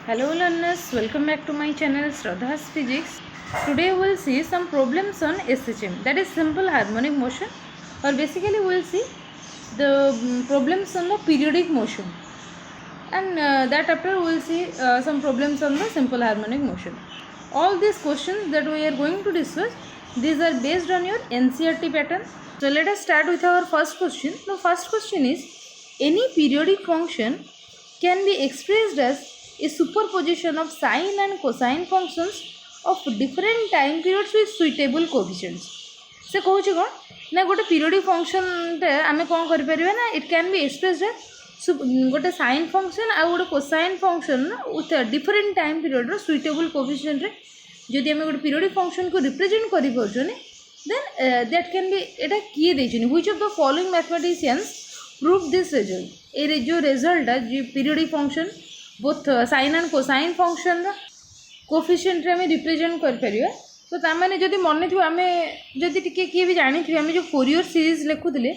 Hello learners, welcome back to my channel Shraddha's Physics. Today we will see some problems on SHM, that is simple harmonic motion, or basically we will see the problems on the periodic motion, and that after we will see some problems on the simple harmonic motion. All these questions that we are going to discuss, these are based on your NCERT pattern. So let us start with our first question. The first question is, any periodic function can be expressed as a superposition of sine and cosine functions of different time periods with suitable coefficients. से कहूँ कौन ना गोटे periodic function आम कौन करना it can be expressed as गोटे sine function आ गोटे cosine function with different time period suitable coefficient रे जदि आम गोटे पीरियडिक फंक्शन को रिप्रेजेंट कर देन दैट कैन बी एटा किए देछन which of the following mathematicians prove this result ए जो रिजल्ट जो periodic function both sine and cosine function coefficient रे आम रिप्रेजेंट कर परिया तो ताने जदि मन थी आम जदि टिके किए भी जानी थी आम जो फोरियर सीरीज लिखुले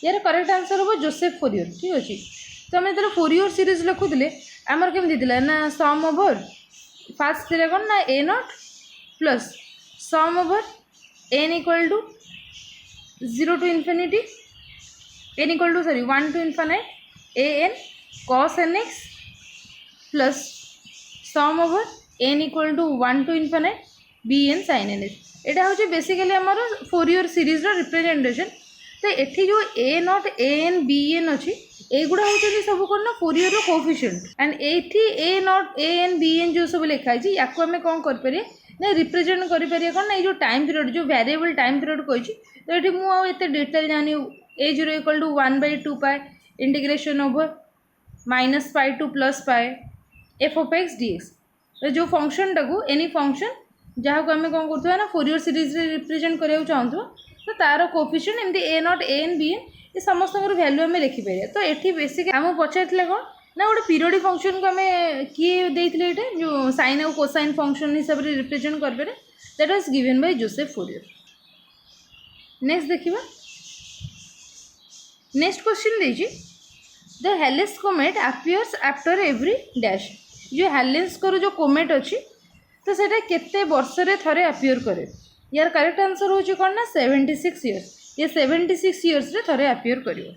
यार करेक्ट आंसर हम जोसेफ फोरियर ठीक अच्छे तो आम जो फोरियर सीरीज लिखुले आमर केमी ना सम ओवर फास्ट थे कौन ना a naught plus sum over n equal to 0 to infinity n equal to 1 to infinite a n cos n x plus sum over n equal to 1 to infinite b n sin n x एटा हूँ basically आमर Fourier series representation तो ये जो a not a n b n अच्छी एगुड़ा हूँ सब कौन ना फोरियर कोएफिशिएंट एंड ये a not a n b n जो सब लिखाई या आम कौन करें ना रिप्रेजेंट करें कौन ना ये जो टाइम पीरियड जो वेरिएबल टाइम पीरियड कही तो ये मुझे डिटेल जानी a zero equal to 1/2 pi integration over -pi to +pi f of x d x तो जो फंक्शन टाक एनी फंक्शन जहाँ को आम कौन कर ना फोरियर सीरीज रिप्रेजेंट करने चाहूँ तो तार कोएफिशिएंट एमती a naught a n b n ये समस्त वैल्यू आम लिखिपर तो ये बेसिक आम पचार कौन ना गोटे पीरियडिक फंक्शन को आम किए देते जो साइन और कोसाइन फंक्शन हिसाब से रिप्रेजेंट करें that was given by Joseph Fourier. Next देखिए नेक्स्ट क्वेश्चन देजी the Halley's comet appears after every dash जो हेलेन्सकर जो कोमेट अच्छी तो सेटा केते वर्ष रे थरे अपीयर करे यार करेक्ट आंसर हो कौन ना 76 इयर्स ये 76 इयर्स रे थरे अपीयर करियो।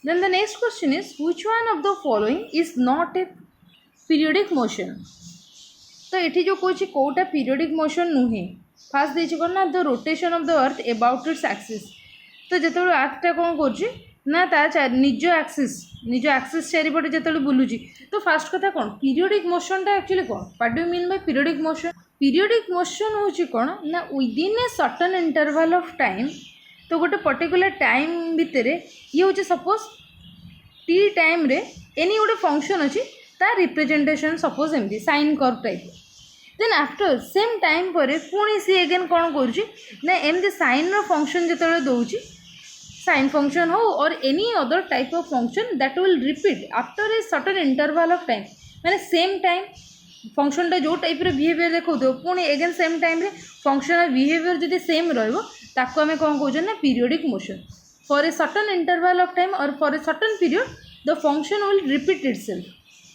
Then the next question is which one of the following is not a periodic motion तो ये जो कौन कौटा पीरियडिक मोशन नुहे फास्ट देखिए कौन ना the rotation of the earth about its axis तो जो अर्थटा कौन कर ना ता निज एक्सिस चारिपटे जो बुलूची तो फास्ट कथा कौन पीरियडिक मोशनटा एक्चुअली कौन what do mean by periodic motion हूँ कौन ना within a certain interval of time तो गोटे पर्टिकुलर टाइम भितर ये हूँ सपोज टी टाइम रे एनी गोटे फंक्शन अच्छी तार रिप्रेजेंटेशन सपोज एमती sine curve type then after same time पर पुणी सी अगेन कौन कर एमती साइन फंक्शन जो दौर साइन फंक्शन हो और any other type of function that will repeat after a certain interval of time मैंने सेम टाइम फंक्शनटा जो टाइप बिहेवियर देखो पुणी again same time functional behaviour जब सेम रहा कौन कौन ना periodic motion for a certain interval of time और for a certain period the function will repeat itself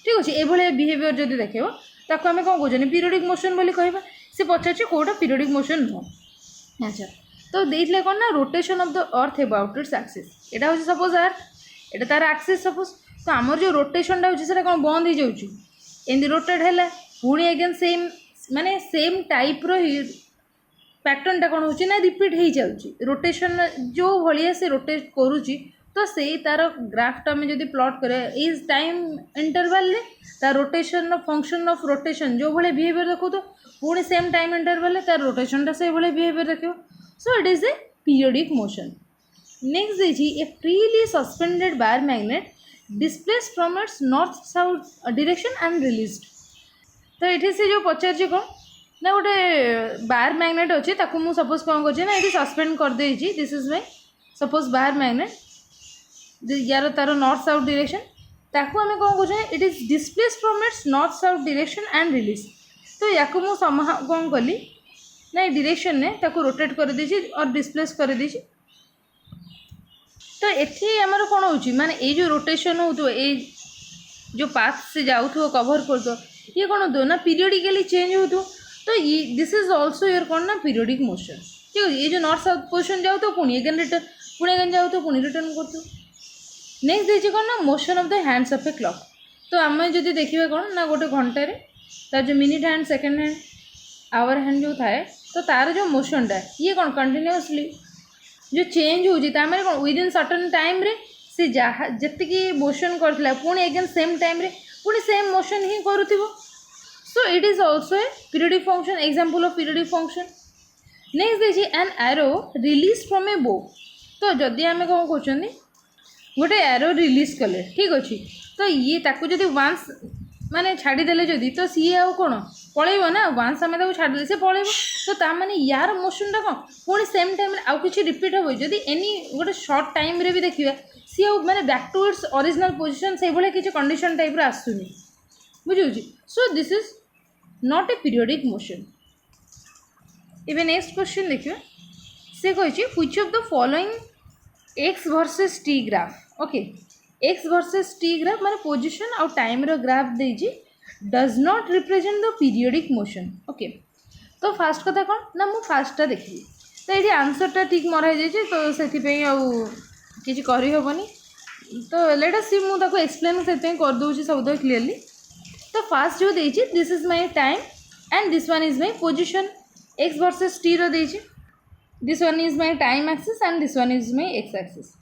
ठीक अच्छे ये बिहेवियर जब देखो ताको आम कौन कौन पीरियडिक मोशन बोली कहबा से पचार कौटा पीरियडिक मोशन नुह। अच्छा तो देख कौन ना rotation of the earth about its axis एटा हूँ सपोज अर्थ एटा तार एक्सिस सपोज तो आमर जो रोटेशनटा होता कौन बंद हो जाती रोटेट है पुणी अगेन सेम माने सेम टाइप पैटर्नटा कौन हो ना रिपीट हो जाऊँगी रोटेशन जो भाया से रोटेट करुच्ची तो से तार ग्राफटा आम जब प्लॉट करें इज टाइम इंटरवल तार रोटेशन फंक्शन ऑफ रोटेशन जो भाई बिहेवियर देखो तो पुणी सेम टाइम इंटरवल तार रोटेशनटा से भाई बिहेवियर देखो so it is a periodic motion. Next देखिए a freely suspended bar magnet displace from its north south direction and released तो ये से जो पचार कौन ना गोटे बार मैग्नेट अच्छे ताकू मु सपोज कौन कर ये सस्पेंड कर दे this is my suppose bar magnet यार तार नॉर्थ साउथ डायरेक्शन ताकू आम कौन कर it is displace from its north south direction and release तो या मु कौन कली ना डायरेक्शन ने ताकू रोटेट कर देछि और डिस्प्लेस कर देछि तो ये आमर कौन हो माने ये जो रोटेशन हो तो जो पाथ से जाऊ कवर कर ये कौन दो ना पीरियडिकली चेंज हो तो ये दिस इज ऑल्सो योर कौन ना पीरियडिक मोशन ठीक है। ये जो नॉर्थ साउथ पोजिशन जाऊ तो पुणी एगेन रिटर्न पुणी एगेन जाऊ तो पुणी रिटर्न कर। नेक्स्ट देखिए कौन ना motion of the hands of a clock. तो आम जब देखा कौन ना गोटे घंटे तार जो minute hand second hand hour hand जो थाए तो तार जो मोशनटा ये कौन कंटिन्यूअसली जो चेंज होती कौन विदिन सर्टन टाइम रे से जहाँ जी मोशन करता पुणी एगेन सेम टाइम रे पुणी सेम मोशन ही करूँ। सो it is also a periodic function example of periodic function. Next देखिए एन एरो रिलीज फ्रॉम ए बो। तो जदि आम कौन कहते गोटे एरो रिलीज कले ठीक अच्छे तो ये ताकू जदि वांस माने छाड़ीदे जदि तो सी आउ कौन पलैब ना वांस आम छाड़दे से पलैब तो तार यार मोशनटा कौन पुणी सेम टाइम आउ कि रिपीट हे जदि एनी गोटे सर्ट टाइम रे भी देखिए सी आउ माने back to its original position से भाई किसी कंडीशन टाइप आसुनी बुझे। So this is not a periodic motion. Even next question देखिए से कही which of the following x versus t graph okay x versus t graph माने पोजिशन आउ टाइम रो ग्राफ देजी does not represent the periodic motion okay. तो first कथा कौन ना मु फास्टा देखी तो ये आंसरटा ठीक मरा जाए तो से किसी करहबनी तो लेट अस सी मुझे एक्सप्लेन से करदे सब क्लीयरली। तो फास्ट जो देजी this is my time and this one is my position x versus t रो देजी this one is my time axis and this one is my x axis.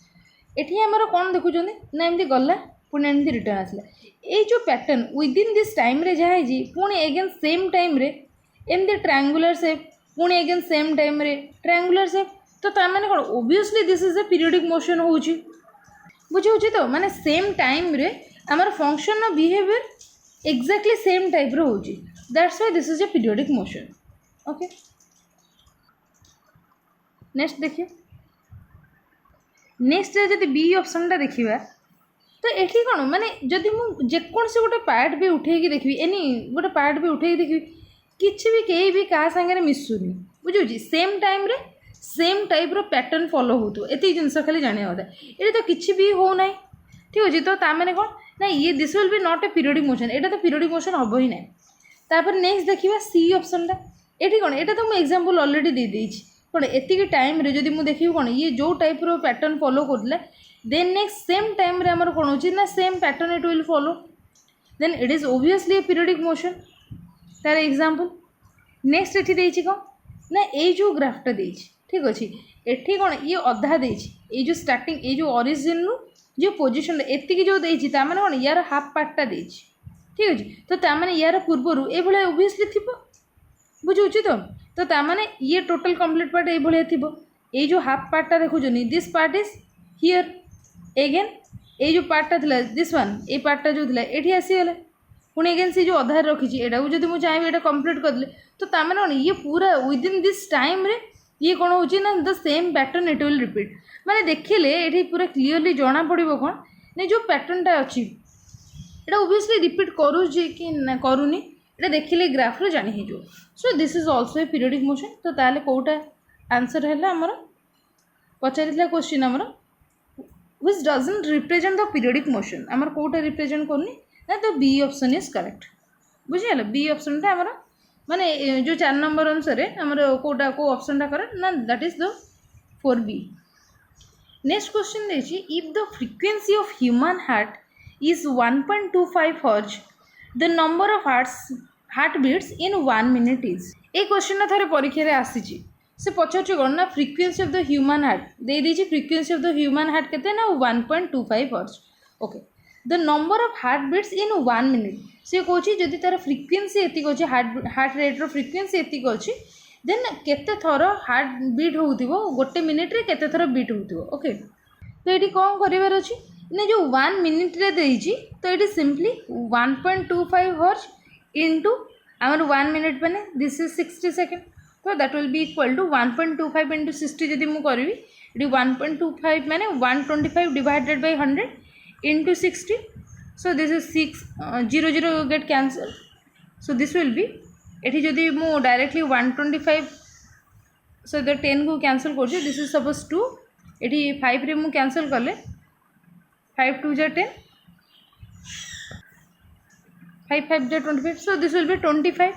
एठी हमर कौन देखुं ना एमती गला पुणी एमती रिटर्न आसला ये जो पैटर्न विदिन दिस टाइम रे जहाँ पुणी एगेन सेम टाइम रे एमती ट्रायंगुलर शेप पुणी एगेन सेम टाइम रे ट्रायंगुलर शेप तो तार कौन obviously this is a periodic motion हो बुझे तो माने सेम टाइम रे आमर function behaviour exactly same type रो होची that's why this is a periodic motion okay. Next देखिए नेक्स्ट जब बी ऑप्शनटा देखा तो ये कौन माने जदि मुझे गोटे पार्ट भी उठे देखी एनी गोटे पार्ट भी उठे देखी किसी भी कहीं भी क्या सागर मिसुनी बुझे सेम टाइम रे सेम टाइप रो पैटर्न फॉलो हो जिनस खाली जाना कथा ये तो किसी भी हो ना ठीक अच्छे। तो ताने कौन ना ये this will B not a periodic motion यहाँ तो पीरियडिक मोशन हम ही ना। तापर नेक्स्ट देखा सी ऑप्शनटा ये कौन यहाँ तो मुझे एग्जांपल ऑलरेडी दे देछि कौन एतिक टाइम रे जदि मुझे देखी कौन ये जो टाइप रो पैटर्न फॉलो करला देन नेक्स्ट सेम टाइम रे हमर कौन होची ना same pattern it will follow then it is obviously a periodic motion तार एग्जांपल। नेक्स्ट एठी देछि कौन ना ये जो ग्राफटा देछि ठीक अच्छे एठी कौन ये अधा देछि ये जो स्टार्टिंग ये जो ओरिजिन रु जो पोजिशन एतिक जो देछि ता माने कौन यार हाफ पार्टटा देछि ठीक अच्छे। तो ता माने यार पूर्वरु ए भले ओबियसली थिबो बुझुछि तो ताने ये टोटल कंप्लीट पार्ट ये भाया थी ये जो हाफ पार्टा देखुनी this part is here again ये जो पार्टा था दिस वन ये पार्टा जो था ये आसीगला पुणी एगेन से जो अधार रखी यहाँ को जब मुझे चाहिए यहाँ कंप्लीट करदे तो ताने कौन ये पूरा विदिन दिस टाइम रे ये कौन हो the same pattern it will repeat माने देखिले ये पूरा क्लीयरली जना पड़ो कौन नहीं जो पैटर्नटा अच्छी यहाँ ओबियसली रिपीट करुँचे कि करूनी ये देखिले ग्राफ रे जानी हो। So this is also a periodic motion. तो ताले कोटा आंसर है आमर पचार क्वेश्चन आमर which doesn't represent the periodic motion आमर कोटा रिप्रेजेंट करनी ना तो बी ऑप्शन इज करेक्ट बुझीगला। बी ऑप्शनटा आमर माने जो 4 नंबर अनुसार आमर कोटा को ऑप्शनटा करेक्ट ना that is the 4B। Next question देखिए if the frequency of human heart is 1.25 hertz the number of heart beats in 1 minute is. ये क्वेश्चन थे परीक्षा आसी से पचार कौन ना frequency of the human heart दे दीजिए frequency of the human heart के ना 1.25 hertz okay the number of heart beats in 1 minute से कौन जदि तार फ्रीक्वेंसी एतिक अच्छे हार्ट रेट रो फ्रीक्वेंसी एतिक अच्छी देन केते थर हार्ट बीट हो गोटे मिनिट रे केते थर बीट हो ओके। तो ये कौन करार अच्छी ना जो 1 मिनिट रे देइछि तो ये सिंपली 1.25 हर्ट्ज इंटू आमर 1 मिनिट मैंने दिस इज 60 सेकेंड तो that will be equal to 1.25 into 60 जदि मुझे करी ये 1.25 मैंने 125 divided by 100 into 60 so this is 0 0 get cancel so this will be ये जदि मु डायरेक्टली 125 सो द 10 को कैंसल कर दिस इज सपोज 2 ये 5 रे मु कैंसल कले 5 2 10 5 5 जो 25, so this will be 25.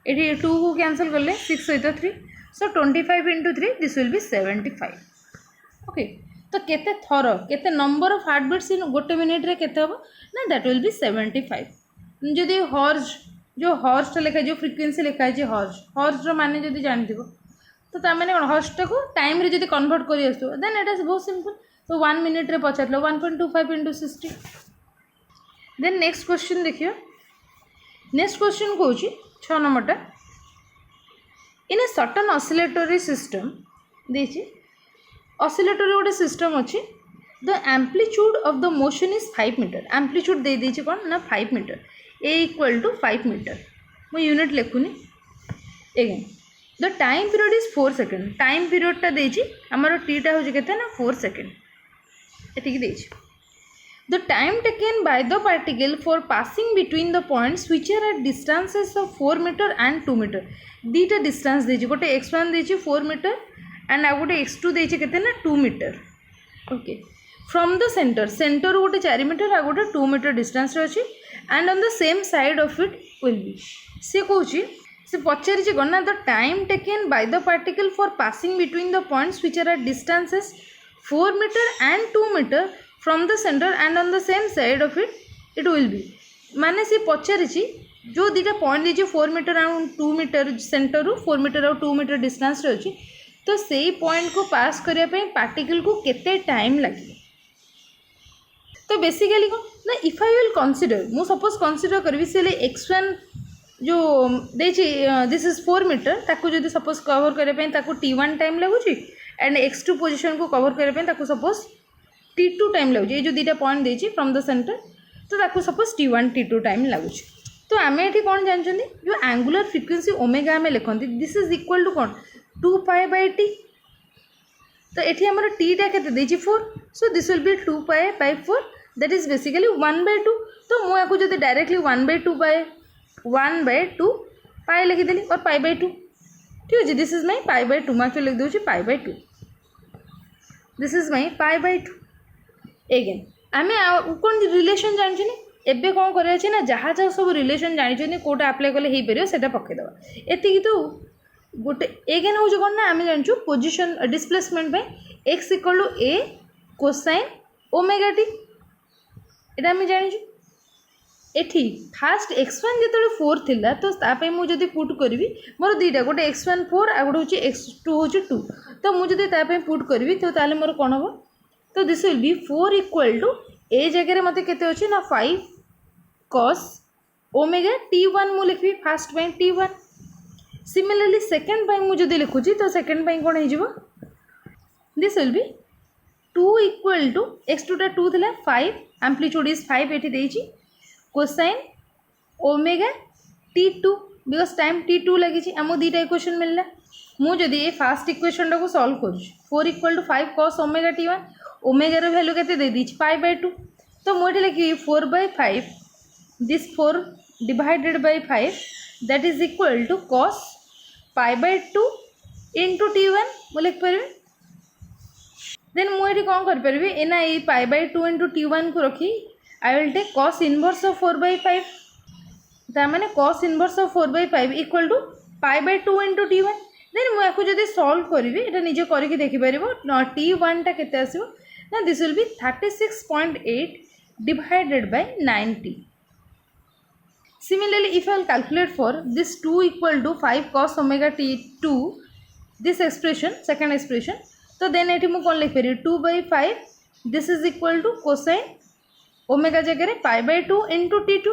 ये 2 को कैंसल कर ले 6 सहित 3, so 25 into 3 this will be 75. Okay तो केते थर केते नंबर ऑफ हार्ट बीट्स इन गोटे मिनिट रे केते हो ना दैट विल बी 75. जदि हॉर्स जो हॉर्स लिखा जो फ्रिक्वेंसी लिखा है हॉर्स माने जदि जानथिबो तो ता माने कोन हॉर्स टा को टाइम रे जदि कन्वर्ट करि आसो देन इट इज बहुत सिंपल. तो 1 मिनिट रे पचारलो 1.25 into 60. देन नेक्स्ट क्वेश्चन देखियो. नेक्स्ट क्वेश्चन कहूँ 6 नंबरटा. In a certain oscillatory system देखिए ऑसिलेटरी गोटे सिस्टम अच्छी the amplitude of the motion is 5 metre. Amplitude दे देछि कौन ना 5 metre. A equal to 5 metre. मु यूनिट लिखुनी again. The time period is 4 second. Time पीरियडटा देछि हमर टीटा हो केते ना 4 सेकेंड एतिकी देछि. The time taken by the particle for passing between the points which are at distances of 4 meter and 2 meter. दीटा distance देछि गोटे x1 देछि 4 मीटर एंड आ गोटे x2 देछि केते ना 2 meter. Okay from the center गोटे 4 मीटर आ गोटे 2 मीटर डिस्टेंस रे अछि and on the same side of it will be. से कहूछि से पचारि गना the time taken by the particle for passing between the points which are at distances 4 meter and 2 meter from the center and on the same side of it will be. माने से पचारि जो दीटा point दीजिए 4 meter and 2 meter center 4 meter और 2 metre distance रे अछि तो सेही पॉइंट को पास करिया पे पार्टिकल को केते टाइम लगे. तो बेसिकली को ना इफ आई विल कंसीडर मु सपोज कंसीडर करबी से x1 जो देछि दिस इज 4 मीटर ताको जदी सपोज कवर करिया पे ताको t1 टाइम लागुची एंड x2 पोजीशन को कवर करिया पे ताको सपोज t2 टाइम लगुच. जो दीटा पॉइंट देछि फ्रॉम द सेंटर तो ताको सपोज t1 t2 टाइम लगुच. तो आमे एठी कोन जानचंदी जो एंगुलर फ्रीक्वेंसी ओमेगा आमे लिखंती दिस इज इक्वल टू कोन 2 पाई बाय t. तो एठी हमर t टा केते देछि 4 so this will be 2 pi by 4 that is basically 1 by 2. तो मु याको जदी डायरेक्टली 1 बाय 2 पाई लिखि देली और पाई बाय 2 ठीक अछि. This is my pi by 2 माके लिख दोछि pi by 2. This is my pi by 2. Again आमे कौन रिलेशन जानछी एबे कौन करे ना जहाँ जहाँ सब रिलेशन जानी कोटा अप्लाई कले हो पार से पकईदे एति तो गोटे एगेन हूँ कौन ना आम जानूँ position displacement x equal to a cosine omega t एटा आम जाचु. एठी फास्ट x1 जो 4 थिला तो तापाई मु जदी पुट करी मोर दुईटा गोटे x1 4 आ गोटे हूँ x2 हूँ 2 तो मुझे तापाई पुट करी तो ताले मोर कौन हम तो this will be 4 equal to A जगह मत केते अछि ना 5 cos ओमेगा t1 मु लिखबी first by t1. Similarly second by मु जदी लिखुची तो सेकंड बाय कोन हे जिवो this will be 2 equal to x2 टा 2 थिला 5 एम्प्लीट्यूड इज 5 एठी देछि cosine omega t2 because time t2 लगी आम दुईटा इक्वेशन मिलला. मु जदी ए फास्ट इक्वेशन टा को सॉल्व करू 4 equal to 5 cos omega t1 omega रो वैल्यू केते दे दीछि पाई बाय 2 तो मोटे लिखी 4 by 5 this 4 divided by 5 that is equal to cos pi by 2 into t1 मु लिख परबे. देन मुझे कौन कर पारि एना ये पाई बाय 2 इंटू t1 को रखी I will take cos inverse of 4 by 5 तार माने cos inverse of 4 by 5 equal to pi by 2 into t1. Then मुझे जब सॉल्व करी एटा निजे करके देखिपर t1 टा केते आसीबो ना this will B 36.8 divided by 90. Similarly, if I will calculate for this 2 equal to 5 cos omega t2 this expression second expression तो then एठी मु कोन लिख फेरी 2 by 5 this is equal to cosine omega जगह रे पाई बाय 2 into t2.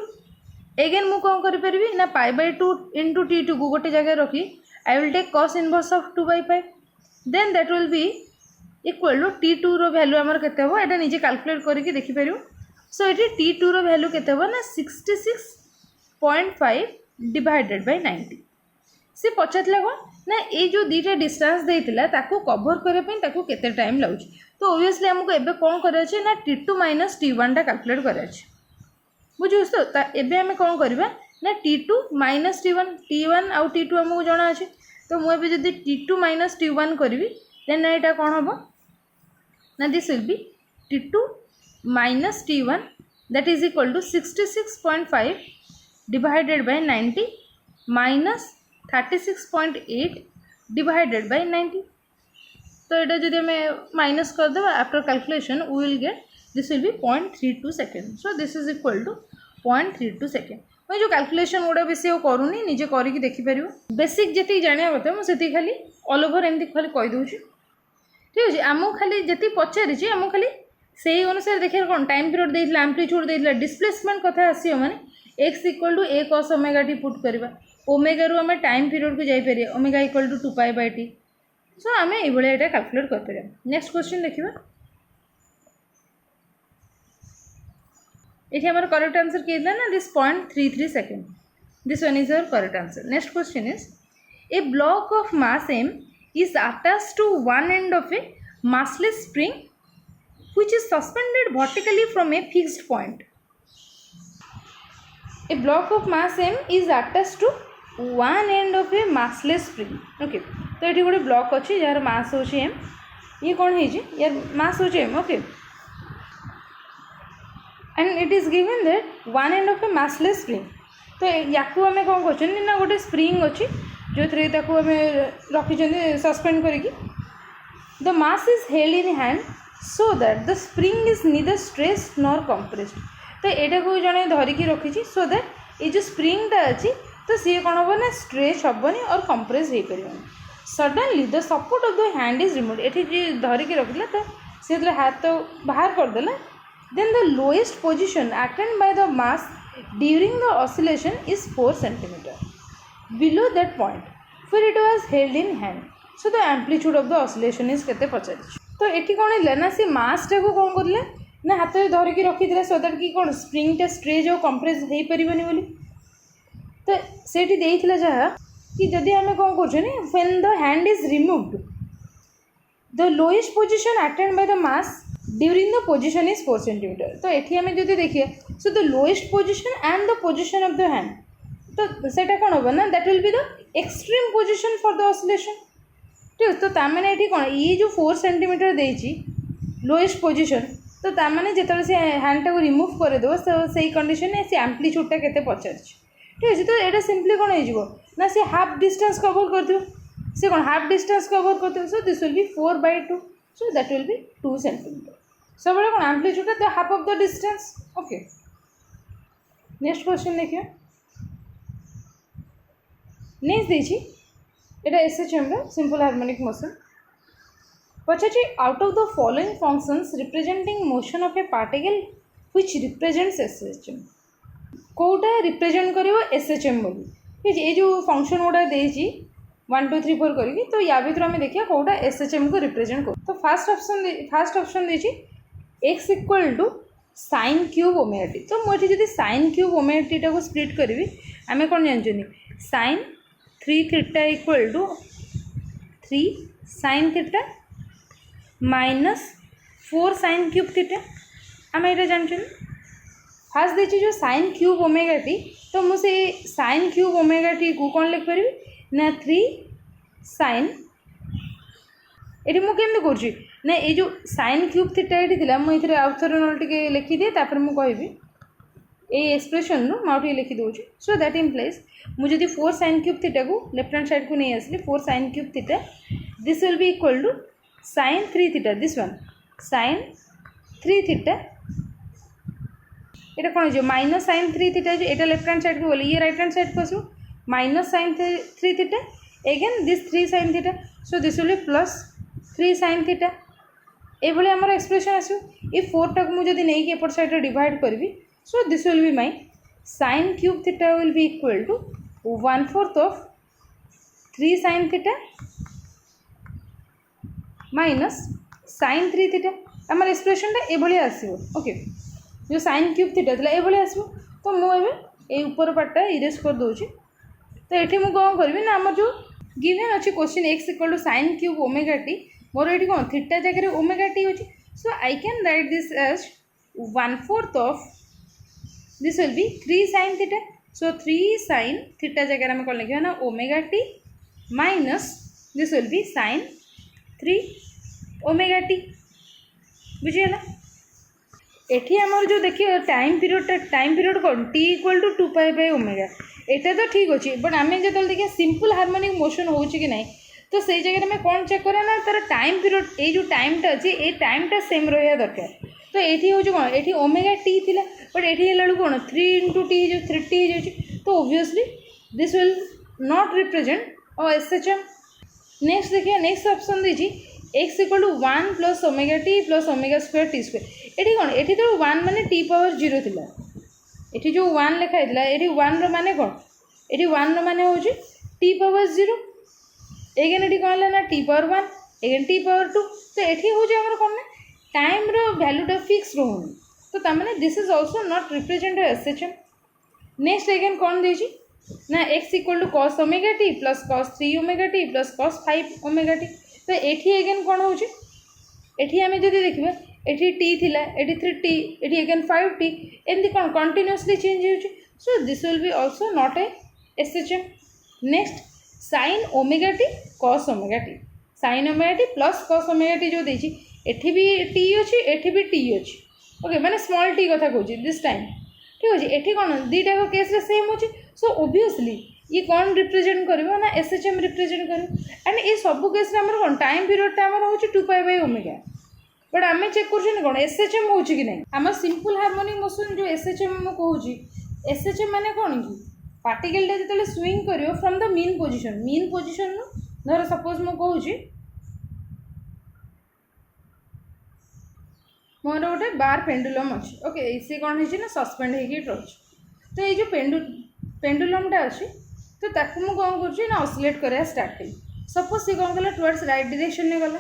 अगेन मु कोन करि परबी ना पाई बाय 2 into t2 को गोटे जगह रखी I will take cos inverse of 2 by 5 then that will be equal to t2 रो वैल्यू हमर केते हो एटा निजे कैलकुलेट करके देखि परियो. सो एटी t2 रो वैल्यू केते हो ना 66.5 डिवाइडेड बाय 90. से पछतला को ना ए जो दीटा डिस्टेंस देइतिला ताको कवर करे पे ताको केते टाइम लागुच तो ऑब्वियसली हमको एबे कोन करे अछि ना t2 - t1 टा कैलकुलेट करे अछि बुझियो तो एबे हमें कोन करबा ना t2 - t1 आउ t2 हमको जणा अछि तो मु एबे जदी t2 - t1 करबी देन एटा कोन हबो ना this will be t2 - t1 that is equal to 66.5 divided by 90 minus 36.8 divided by 90. तो यहाँ जब आम माइनस करदे after calculation we will get this will be 0.32 second. So this is equal to 0.32 second. मैं जो कैलकुलेशन गुड़ा बेसी करूनी निजे करके देखिपर. बेसिक जी जाना कथा मुझे खाली ऑल ओवर एमती खाली कहीदे. ठीक अच्छे. आमको खाली जी पचारि आमको खाली से अनुसार देखिए कौन टाइम पीरियड देता एम्पलीट्यूड देता डिस्प्लेसमेंट कथा आसो मैंने x equal to a cos omega t put करवा. ओमेगा रू आम टाइम पीरियड को जापर omega equal to 2π/t. So आम ये कैलकुलेट कर. नेक्स्ट क्वेश्चन देखिए. ये हमारा करेक्ट आंसर किए ना this 0.33 second. This one is our correct answer. Next question is a block of mass m is attached to one end of a massless spring which is suspended vertically from a fixed point. A block of mass m is attached to one end of a massless spring. Okay. तो ये गोटे block अच्छी यार मास हो m. ये कौन है यार मास हो m. Okay. And it is given that one end of A massless spring. तो या आम कौन कर गोटे स्प्रिंग अच्छी जो थे आम रखी सस्पेंड करी. The mass is held in hand so that the spring is neither stressed nor compressed. तो यहाँ को जड़े धरिकी रखी सो दैट ये जो स्प्रिंगटा अच्छी तो सी कौन हम ना स्ट्रेच हेनी और कंप्रेस हो पार. Suddenly the support of the hand is remove. ये धरिकी रखिला तो सी जो हाथ तो बाहर करदेला. Then the lowest position attained by the mass during the oscillation is 4 centimetre below that point where it was held in hand. So the amplitude of the oscillation is केते पचारि. तो एठी कौन है ना सी मास टा को कौन करले ना हाथ में धरिकी रखी सो दैट कि कौन स्प्रिंग टा स्ट्रेच और कंप्रेस हो पारिबनी बोली. तो सेठी देइथिला जहा कि जदि हमें कौन करछनी when the hand is removed the lowest position attained by the mass during the position is 4 centimetre. तो एठी हमें जदि देखिए so the lowest position and the position of the hand तो सेटा कौन हम ना that will be the extreme position for the oscillation. ठीक. तो ताने ये कौन ये जो 4 सेंटीमीटर देची लोएस्ट पोजीशन तो ताने जो से हैंड टाक रिमूव करदेव से कंडीशन से एम्पलीट्यूडटा केते पचार. ठीक अच्छे. तो यहाँ सिंपली कौन हो ना सी हाफ डिस्टेंस कवर कर सी कौन हाफ डिस्टेंस कवर कर. So this will be 4/2. So that will be 2 centimetre. सब कौन amplitude the half of the distance. Okay. Next question देखिए. नेक्स्ट देखिए এটা SHM सिंपल हार्मोनिक मोशन पचारे out of the following functions representing motion of a particle which represents SHM. कोटा represent करिवो SHM बोली. ठीक है. ये जो फंक्शन गुड़ा देछि 1 2 3 4 करके तो या भीतर आम देखिए कोटा SHM को रिप्रेजेंट कर. तो फर्स्ट ऑप्शन देछि x equal to sin cube omega t. तो मुझे जब sin क्यूब ओमेगा टी टाको स्प्लिट करी आम कौन जानते sin 3 theta equal to 3 sin theta minus 4 sin cube theta. आम ये जानते फास्ट देखिए जो sin क्यूब ओमेगा टी तो मुझे sin क्यूब ओमेगा टी को कौन लिख पारि ना 3 sin ये मुझे करुँच ना ये जो sin क्यूब थीटा ये मुझे आउ थे ना लिखिदिए तापर मुझे ये एक्सप्रेशन रू मुझे लिखिदे. सो दैट इम्प्लाइज मुझे 4 sin क्यूब थीटा को लेफ्ट हैंड साइड को नहीं आसली 4 sin cube theta this will be equal to sin 3 theta. This one sin 3 theta ये कौन हो माइनस sin 3 थीटा जो ये लेफ्ट हैंड साइड को बोले ये राइट हैंड साइड को आसो minus sin 3 theta again this 3 sin theta. So this will B plus 3 sin theta. ये आमर एक्सप्रेशन आसो ये 4 टाक मुझे नहीं एपट साइड डिवाइड करी. So this will be my sin cube theta will be equal to 1/4 of 3 sin theta minus sin 3 theta. आम expression टा ये आसो. ओके. जो sin क्यूब थीटा था ये आसो. तो मुझे ये ऊपर पार्टा इरेज कर दूसरी. तो ये मुझे कौन करी ना आम जो गिवन अच्छे question x equal to sin cube omega t मोर ये कौन थीटा जगह ओमेगा टी अच्छी. So I can write this as 1/4 of this will be 3 sin theta. So 3 sin theta जगह में कौन लिखा ना omega t minus this will be sin 3 omega t. बुझीगला. एठी आमर जो देखिए टाइम पीरियड कौन टी इक्वल टू 2π/ω एटा तो ठीक अच्छे बट आम जो देखिए सिंपल हार्मोनिक मोशन हो कि ना तो से जगह में कौन चेक करें ना तार टाइम पीरियड ये जो टाइमटा अच्छे ये टाइमटा सेम रहा दरकार तो ये हूँ कौन ये ओमेगा टी थिला बट ये बेलू कौन 3 × t 3t हो तो obviously this will not represent और SHM। नेक्स्ट देखिए नेक्स्ट ऑप्शन दीजिए x equal to 1 + ω/t + ω² t²। ये कौन ये तो 1 माने t⁻0 थिला ये जो 1 लिखाई ये 1 रे कौन ये 1 रे हूँ t⁻0 एगेन ये कौन है ना t⁻1 एगेन t⁻2 तो ये हूँ कौन ना टाइम वैल्यूटा फिक्स रोनी तो तमें this is also not represent SHM। Next again कौन दीजिए ना x equal to cos ω t + cos 3ω t + cos 5ω t तो ये एगेन कौन हो आम जब देखा ये t थिला ये 3t ये एगेन 5t एमती कौन कंटिन्यूअसली चेंज हो so this will B also not a SHM। Next sin ω t cos ω t sin ω t + cos ω t जो देखिए एठी भी t अच्छी एठी भी t अच्छी ओके माने स्मॉल t कथा कहूँ दिस टाइम ठीक अच्छे एठी कौन दीटा केस सेम अच्छे सो ओब्वियसली ये कौन रिप्रेजेंट कर ना SHM रिप्रेजेंट कर एंड ये सब केस कौन टाइम पीरियडटा हूँ 2π/ω बट आम चेक कर कौन SHM हो कि नहीं आम सिंपल हार्मोनिक मोशन जो SHM कहूँ SHM माने कौन कि पार्टिकलटा जो स्विंग कर फ्रॉम द मीन पोजिशन धर सपोज मु कहूँ मोर गोटे बार पेंडुलम अच्छी ओके सी कौन है सस्पेंड होगी रही तो ये जो पेंडुलमटा अच्छी तो ताकू मुझे कौन कर ऑसिलेट करा स्टार्टिंग सपोज सी कौन कला टुवर्ड्स राइट डायरेक्शन में गला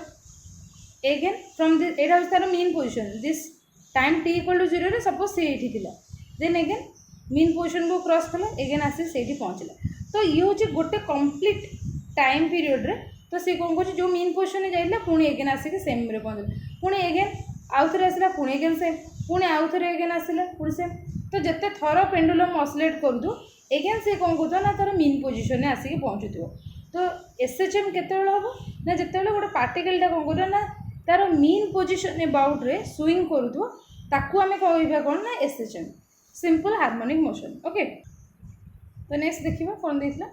एगेन फ्रॉम दिस एटा हूँ तार mean position this time t equal to 0 suppose सी ये थिला देन एगेन मीन पोजिशन को क्रॉस कला एगेन आसी से पहुँचला तो ये हूँ गोटे कंप्लीट टाइम पीरियड रे तो सी कौन कर जो मीन पोजिशन में जाइला पुणी एगेन आसिक सेम रे पहुँचला पुणी एगेन आउ थे आसला पुणी एगेन सेम पुणी आउ थे एगेन आसला पुणी सेम तो जिते थर पेंडुलम ऑसिलेट कर एगेन से कौन कर ना तार मीन पोजिशन में आसिक पहुँचुव तो SHM केतेबेले हम ना जितेबाला गोटे पार्टिकलटा कौन कर ना तार मीन पोजिशन अबाउट रे स्विंग करूँ ताकू आम कह कौन ना SHM simple harmonic motion okay. तो नेक्स्ट देखा कौन देता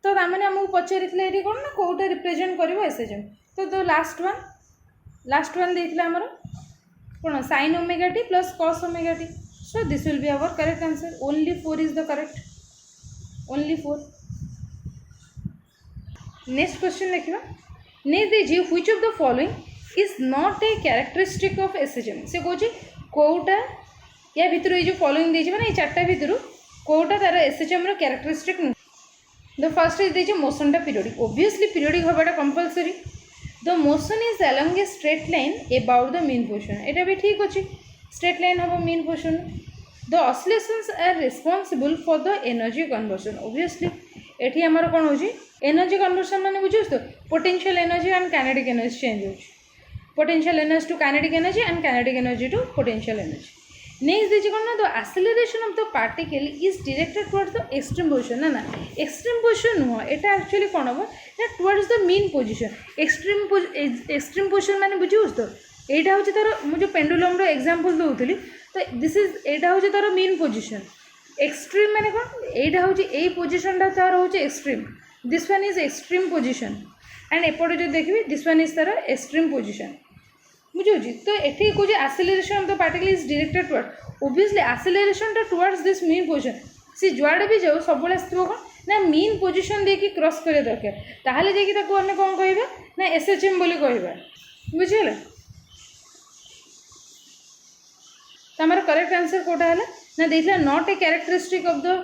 तो ताने आमको पचारि ये कौन ना कौटा रिप्रेजेंट कर SHM तो लास्ट वन देता आमर कौन sin ω t + cos ω t so this will be our correct answer only 4 is the correct only 4। Next question देखा नेक्स्ट दीजिए which of the following is not a characteristic of SHM से कौन कौटा या भितर ये जो फॉलोइंग देखिए मैंने चार्टा भितर कौटा तार SHM रो कैरेक्टरिस्टिक नुह द फर्स्ट इज देखिए मोशनटा पीरियडिक ओब्वियसली पीरियडिक हवाटा compulsory the motion is along a straight line about the mean position यहाँ भी ठीक अच्छे स्ट्रेट लाइन हम mean position the oscillations are responsible for the energy conversion obviously ये आमर कौन हो एनर्जी कन्वर्सन मैंने बुझे तो potential energy and kinetic energy change हो potential energy to kinetic energy and kinetic energy to potential energy. Next देखिए कौन ना the acceleration of the particle is directed towards the extreme position ना extreme position नुह यहाँ actually कौन हम ना towards the mean position extreme position मैंने बुझे तो यहाँ हूँ तार मुझे पेंडुलम एग्जांपल दूसरी तो दिस इज यहाँ हूँ तार मीन पोजिशन एक्सट्रीम माने कौन यहाँ हूँ यही पोजिशनटा तार हूँ extreme this one is extreme position and एपटे जो देखिए दिस वन इज तार एक्सट्रीम पोजिशन बुझे तो ये कौन acceleration of the particle is directed toward obviously acceleration towards this mean position सी जुआड़े भी जाऊ सब आसो कौन ना मीन पोजिशन देखिए क्रॉस करिया दरकार ताहले जाकि ताको आमे कौन कहबा ना SHM बोली कहबा बुझिले तमर करेक्ट आंसर कोटा है ना देखला not a characteristic of the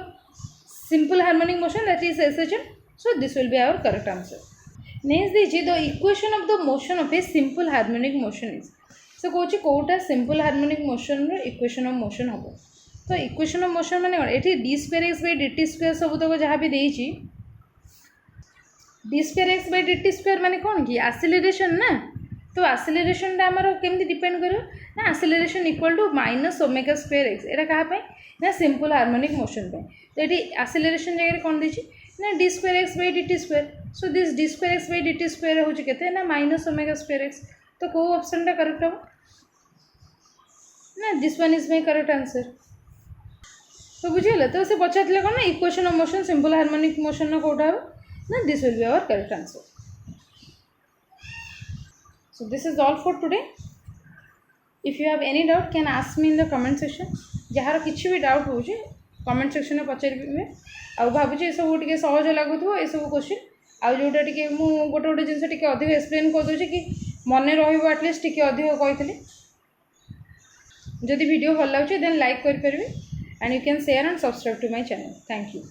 simple harmonic motion that is SHM so this will be our correct answer. Next दीजिए the equation of the motion of a simple harmonic motion is so कौन कौटा simple harmonic motion equation of motion हम तो equation of motion माने कौन ये d2x/dt² सब तक जहाँ भी देती d2x/dt² माने कौन कि एक्सेलरेशन ना तो एक्सेलरेशन आमर केमती डिपेंड करो ना एक्सेलरेशन इक्वल टू -ω²x एटा कहाँ ना सिंपल हार्मोनिक मोशन तो ये एक्सेलरेशन जगह कौन देती ना d2x/dt² सो दिस d2x/dt² हूँ के ना -ω²x तो कौ ऑप्शन टा करेक्ट हम ना this one is my correct answer. तो बुझीगला तो से पचारे कौन ना equation of motion simple harmonic motion ना कौटा ना this will be our correct answer. So this is all for today. If you have any doubt can ask me in the comment section. जार किसी भी डाउट हो comment section में पचारे आउ भावुँ ये सब टे सहज लगुव ये सब क्वेश्चन आउ जोटा टे मुझे गोटे गोटे जिन टे अधिक एक्सप्लेन करदे कि मन रटलिस्ट टे अधिक कही। जदि वीडियो भल लगे देन लाइक करेंगे and you can share and subscribe to my channel. Thank you.